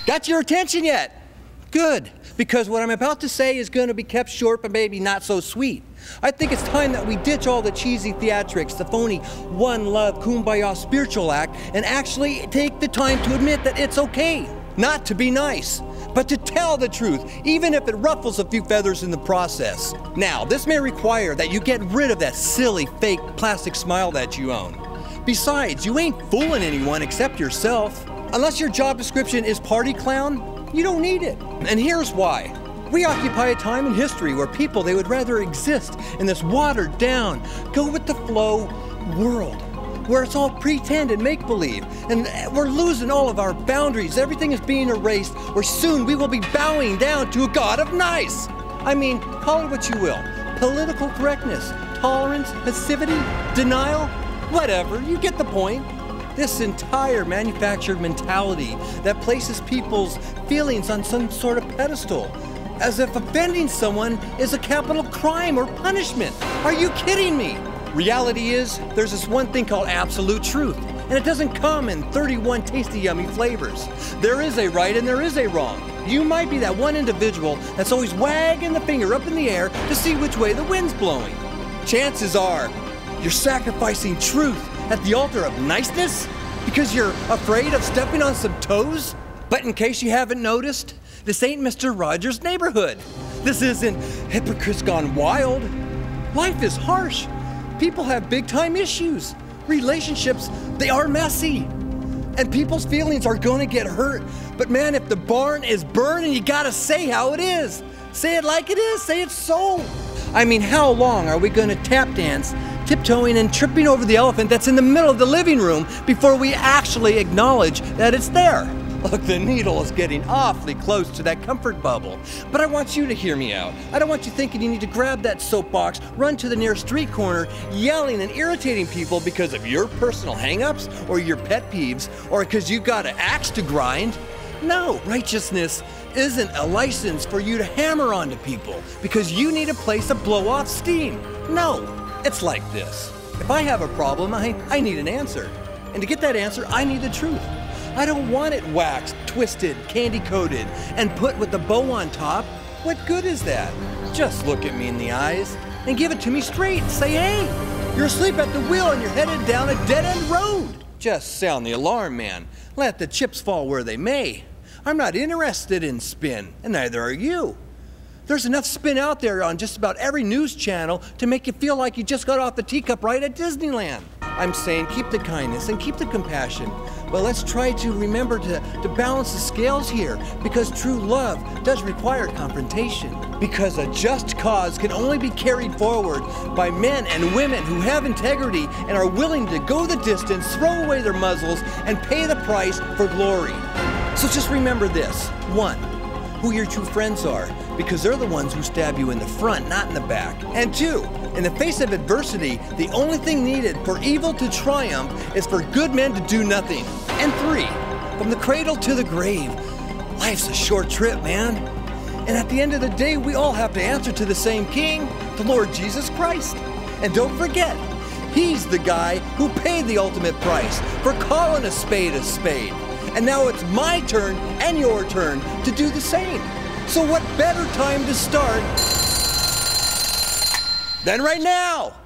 Got your attention yet? Good, because what I'm about to say is going to be kept short but maybe not so sweet. I think it's time that we ditch all the cheesy theatrics, the phony one love kumbaya spiritual act, and actually take the time to admit that it's okay not to be nice, but to tell the truth, even if it ruffles a few feathers in the process. Now, this may require that you get rid of that silly, fake plastic smile that you own. Besides, you ain't fooling anyone except yourself. Unless your job description is party clown, you don't need it. And here's why. We occupy a time in history where people, they would rather exist in this watered down, go with the flow world, where it's all pretend and make-believe, and we're losing all of our boundaries. Everything is being erased, where soon we will be bowing down to a god of nice. I mean, call it what you will. Political correctness, tolerance, passivity, denial, whatever, you get the point. This entire manufactured mentality that places people's feelings on some sort of pedestal, as if offending someone is a capital crime or punishment. Are you kidding me? Reality is, there's this one thing called absolute truth, and it doesn't come in 31 tasty, yummy flavors. There is a right and there is a wrong. You might be that one individual that's always wagging the finger up in the air to see which way the wind's blowing. Chances are, you're sacrificing truth at the altar of niceness because you're afraid of stepping on some toes? But in case you haven't noticed, this ain't Mr. Rogers' neighborhood. This isn't hypocrites gone wild. Life is harsh. People have big-time issues. Relationships, they are messy. And people's feelings are gonna get hurt. But man, if the barn is burning, you gotta say how it is. Say it like it is, say it so. I mean, how long are we gonna tap dance, tiptoeing and tripping over the elephant that's in the middle of the living room before we actually acknowledge that it's there? Look, the needle is getting awfully close to that comfort bubble. But I want you to hear me out. I don't want you thinking you need to grab that soapbox, run to the nearest street corner, yelling and irritating people because of your personal hang-ups or your pet peeves or because you got an axe to grind. No, righteousness isn't a license for you to hammer onto people because you need a place to blow off steam. No, it's like this. If I have a problem, I need an answer. And to get that answer, I need the truth. I don't want it waxed, twisted, candy-coated, and put with a bow on top. What good is that? Just look at me in the eyes and give it to me straight. Say, hey, you're asleep at the wheel and you're headed down a dead-end road. Just sound the alarm, man. Let the chips fall where they may. I'm not interested in spin, and neither are you. There's enough spin out there on just about every news channel to make you feel like you just got off the teacup right at Disneyland. I'm saying keep the kindness and keep the compassion, but let's try to remember to balance the scales here, because true love does require confrontation. Because a just cause can only be carried forward by men and women who have integrity and are willing to go the distance, throw away their muzzles, and pay the price for glory. So just remember this. 1, who your true friends are, because they're the ones who stab you in the front, not in the back. And 2, in the face of adversity, the only thing needed for evil to triumph is for good men to do nothing. And 3, from the cradle to the grave, life's a short trip, man. And at the end of the day, we all have to answer to the same King, the Lord Jesus Christ. And don't forget, He's the guy who paid the ultimate price for calling a spade a spade. And now it's my turn and your turn to do the same. So what better time to start than right now?